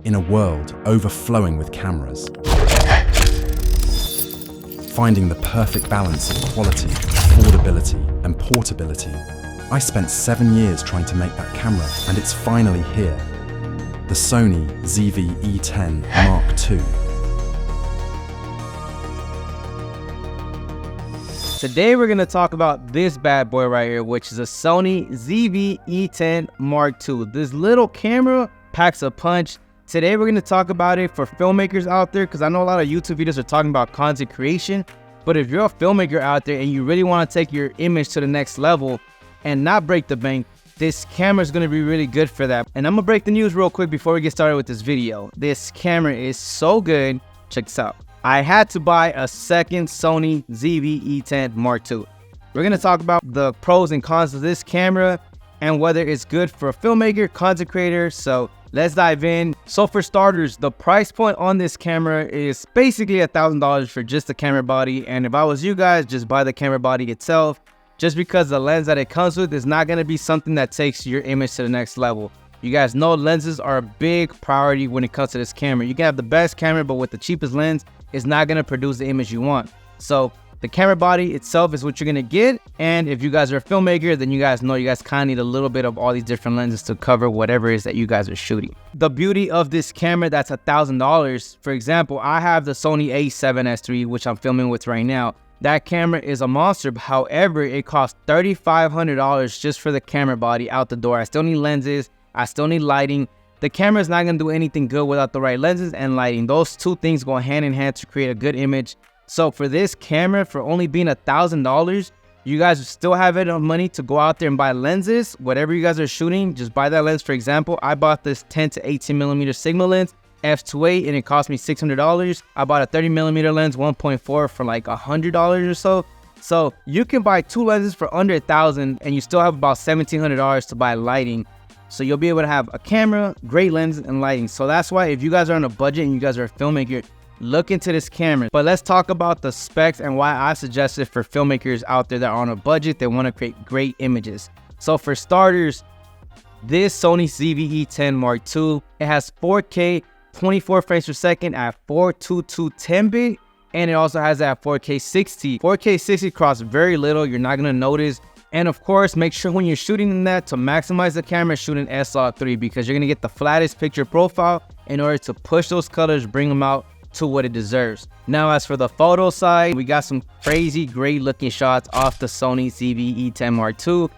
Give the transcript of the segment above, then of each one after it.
in a world overflowing with cameras. Finding the perfect balance of quality, affordability, and portability. I spent 7 years trying to make that camera, and it's finally here. The Sony e10 Mark II. Today we're going to talk about this bad boy right here, which is a Sony e10 Mark II. This little camera packs a punch. Today we're going to talk about it for filmmakers out there, because I know a lot of YouTube videos are talking about content creation, but if you're a filmmaker out there and you really want to take your image to the next level and not break the bank, this camera is going to be really good for that. And I'm going to break the news real quick before we get started with this video. This camera is so good. Check this out. I had to buy a second Sony e10 Mark II. We're going to talk about the pros and cons of this camera and whether it's good for a filmmaker, content creator. So let's dive in. So for starters, the price point on this camera is basically $1,000 for just the camera body. And if I was you guys, just buy the camera body itself, just because the lens that it comes with is not going to be something that takes your image to the next level. You guys know lenses are a big priority when it comes to this camera. You can have the best camera, but with the cheapest lens, it's not going to produce the image you want. So the camera body itself is what you're going to get. And if you guys are a filmmaker, then you guys know you guys kind of need a little bit of all these different lenses to cover whatever it is that you guys are shooting. The beauty of this camera that's $1,000, for example, I have the Sony a7S III, which I'm filming with right now. That camera is a monster. However, it costs $3,500 just for the camera body out the door. I still need lenses. I still need lighting. The camera is not going to do anything good without the right lenses and lighting. Those two things go hand in hand to create a good image. So for this camera, for only being $1,000, you guys still have enough money to go out there and buy lenses. Whatever you guys are shooting, just buy that lens. For example, I bought this 10 to 18 millimeter Sigma lens, f2.8, and it cost me $600. I bought a 30 millimeter lens, 1.4, for like $100 or so. So you can buy two lenses for under $1,000 and you still have about $1,700 to buy lighting. So you'll be able to have a camera, great lens, and lighting. So that's why if you guys are on a budget and you guys are a filmmaker, look into this camera. But let's talk about the specs and why I suggest it for filmmakers out there that are on a budget that want to create great images. So for starters, this Sony e10 Mark II, it has 4K 24 frames per second at 422 10-bit, and it also has that 4K 60. 4K 60 costs very little. You're not going to notice. And of course, make sure when you're shooting in that to maximize the camera, shoot an SR3, because you're going to get the flattest picture profile in order to push those colors, bring them out to what it deserves. Now, as for the photo side, we got some crazy great looking shots off the Sony e10 Mark II.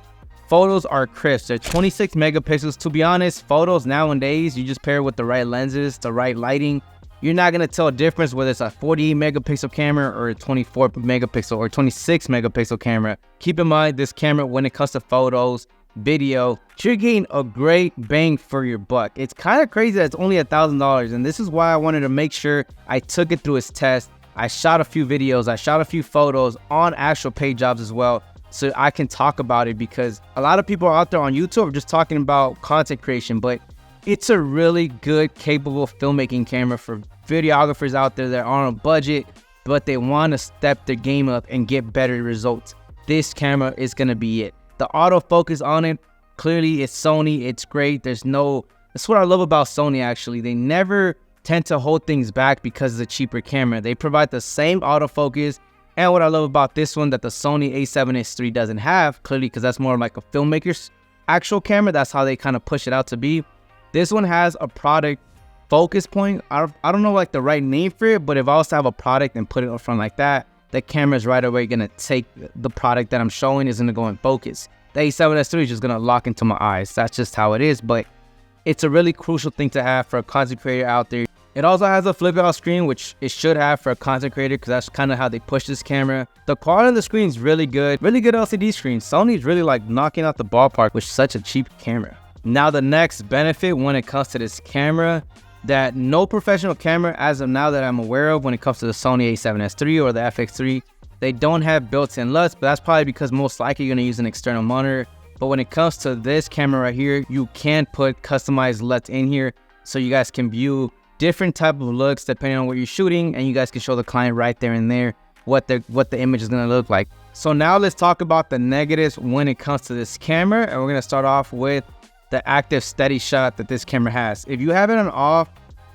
Photos are crisp. They're 26 megapixels. To be honest, photos nowadays, you just pair it with the right lenses, the right lighting, you're not going to tell a difference whether it's a 48 megapixel camera or a 24 megapixel or 26 megapixel camera. Keep in mind, this camera, when it comes to photos, video, you're getting a great bang for your buck. It's kind of crazy that it's only $1,000, and this is why I wanted to make sure I took it through its test. I shot a few videos, I shot a few photos on actual paid jobs as well, so I can talk about it, because a lot of people out there on YouTube are just talking about content creation, but it's a really good, capable filmmaking camera for videographers out there that are on a budget, but they want to step their game up and get better results. This camera is going to be it. The autofocus on it, clearly it's Sony, it's great. That's what I love about Sony, actually. They never tend to hold things back because it's a cheaper camera. They provide the same autofocus. And what I love about this one that the Sony a7S III doesn't have, clearly because that's more like a filmmaker's actual camera. That's how they kind of push it out to be. This one has a product focus point. I don't know like the right name for it, but if I was to have a product and put it up front like that, the camera's right away going to take the product that I'm showing is going to go in focus. The a7S III is just going to lock into my eyes. That's just how it is, but it's a really crucial thing to have for a content creator out there. It also has a flip out screen, which it should have for a content creator, because that's kind of how they push this camera. The quality of the screen is really good LCD screen. Sony's really like knocking out the ballpark with such a cheap camera. Now, the next benefit when it comes to this camera that no professional camera as of now that I'm aware of when it comes to the Sony a7S III or the FX3, they don't have built-in LUTs, but that's probably because most likely you're going to use an external monitor. But when it comes to this camera right here, you can put customized LUTs in here so you guys can view different type of looks depending on what you're shooting, and you guys can show the client right there and there what the image is going to look like. So now let's talk about the negatives when it comes to this camera, and we're going to start off with the active steady shot that this camera has. If you have it on off,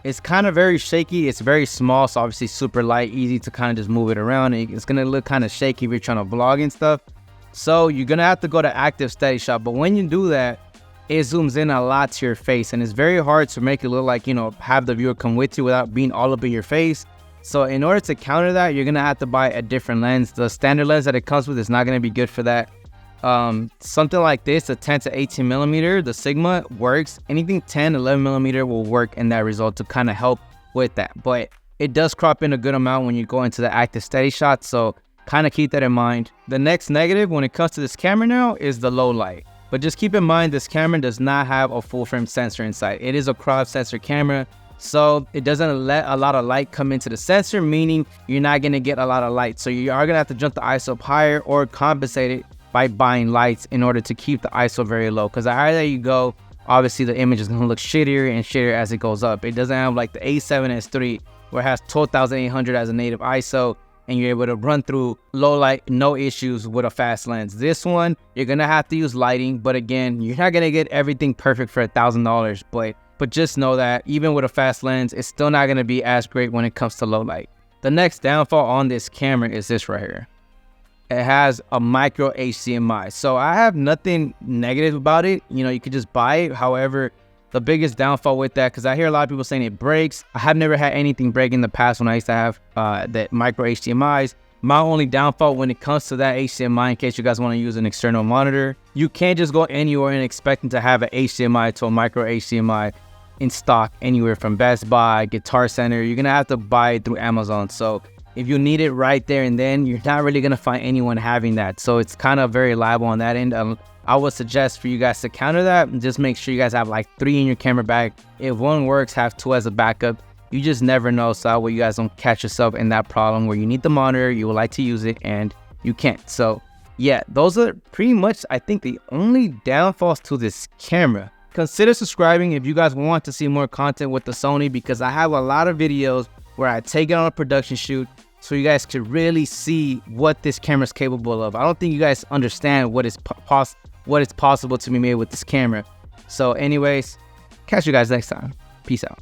It's kind of very shaky. It's very small, so obviously super light, easy to kind of just move it around. It's gonna look kind of shaky if you're trying to vlog and stuff. So you're gonna have to go to active steady shot. But when you do that, it zooms in a lot to your face, and it's very hard to make it look like, you know, have the viewer come with you without being all up in your face. So in order to counter that, you're gonna have to buy a different lens. The standard lens that it comes with is not gonna be good for that. Something like this, a 10 to 18 millimeter, the Sigma works. Anything 10, 11 millimeter will work in that result to kind of help with that. But it does crop in a good amount when you go into the active steady shot. So kind of keep that in mind. The next negative when it comes to this camera now is the low light. But just keep in mind, this camera does not have a full frame sensor inside. It is a crop sensor camera. So it doesn't let a lot of light come into the sensor, meaning you're not gonna get a lot of light. So you are gonna have to jump the ISO up higher or compensate it by buying lights in order to keep the ISO very low. Because the higher that you go, obviously the image is gonna look shittier and shittier as it goes up. It doesn't have like the A7S III where it has 12,800 as a native ISO and you're able to run through low light, no issues with a fast lens. This one, you're gonna have to use lighting, but again, you're not gonna get everything perfect for $1,000, but just know that even with a fast lens, it's still not gonna be as great when it comes to low light. The next downfall on this camera is this right here. It has a micro HDMI. So I have nothing negative about it. You know, you could just buy it. However, the biggest downfall with that, because I hear a lot of people saying it breaks. I have never had anything break in the past when I used to have that micro HDMIs. My only downfall when it comes to that HDMI, in case you guys want to use an external monitor, you can't just go anywhere and expecting to have an HDMI to a micro HDMI in stock anywhere from Best Buy, Guitar Center. You're going to have to buy it through Amazon. So if you need it right there and then, you're not really going to find anyone having that. So it's kind of very liable on that end. I would suggest for you guys to counter that, just make sure you guys have like 3 in your camera bag. If one works, have 2 as a backup. You just never know, so that way you guys don't catch yourself in that problem where you need the monitor, you would like to use it, and you can't. So yeah, those are pretty much, I think, the only downfalls to this camera. Consider subscribing if you guys want to see more content with the Sony, because I have a lot of videos where I take it on a production shoot so you guys could really see what this camera is capable of. I don't think you guys understand what is possible to be made with this camera. So anyways, catch you guys next time. Peace out.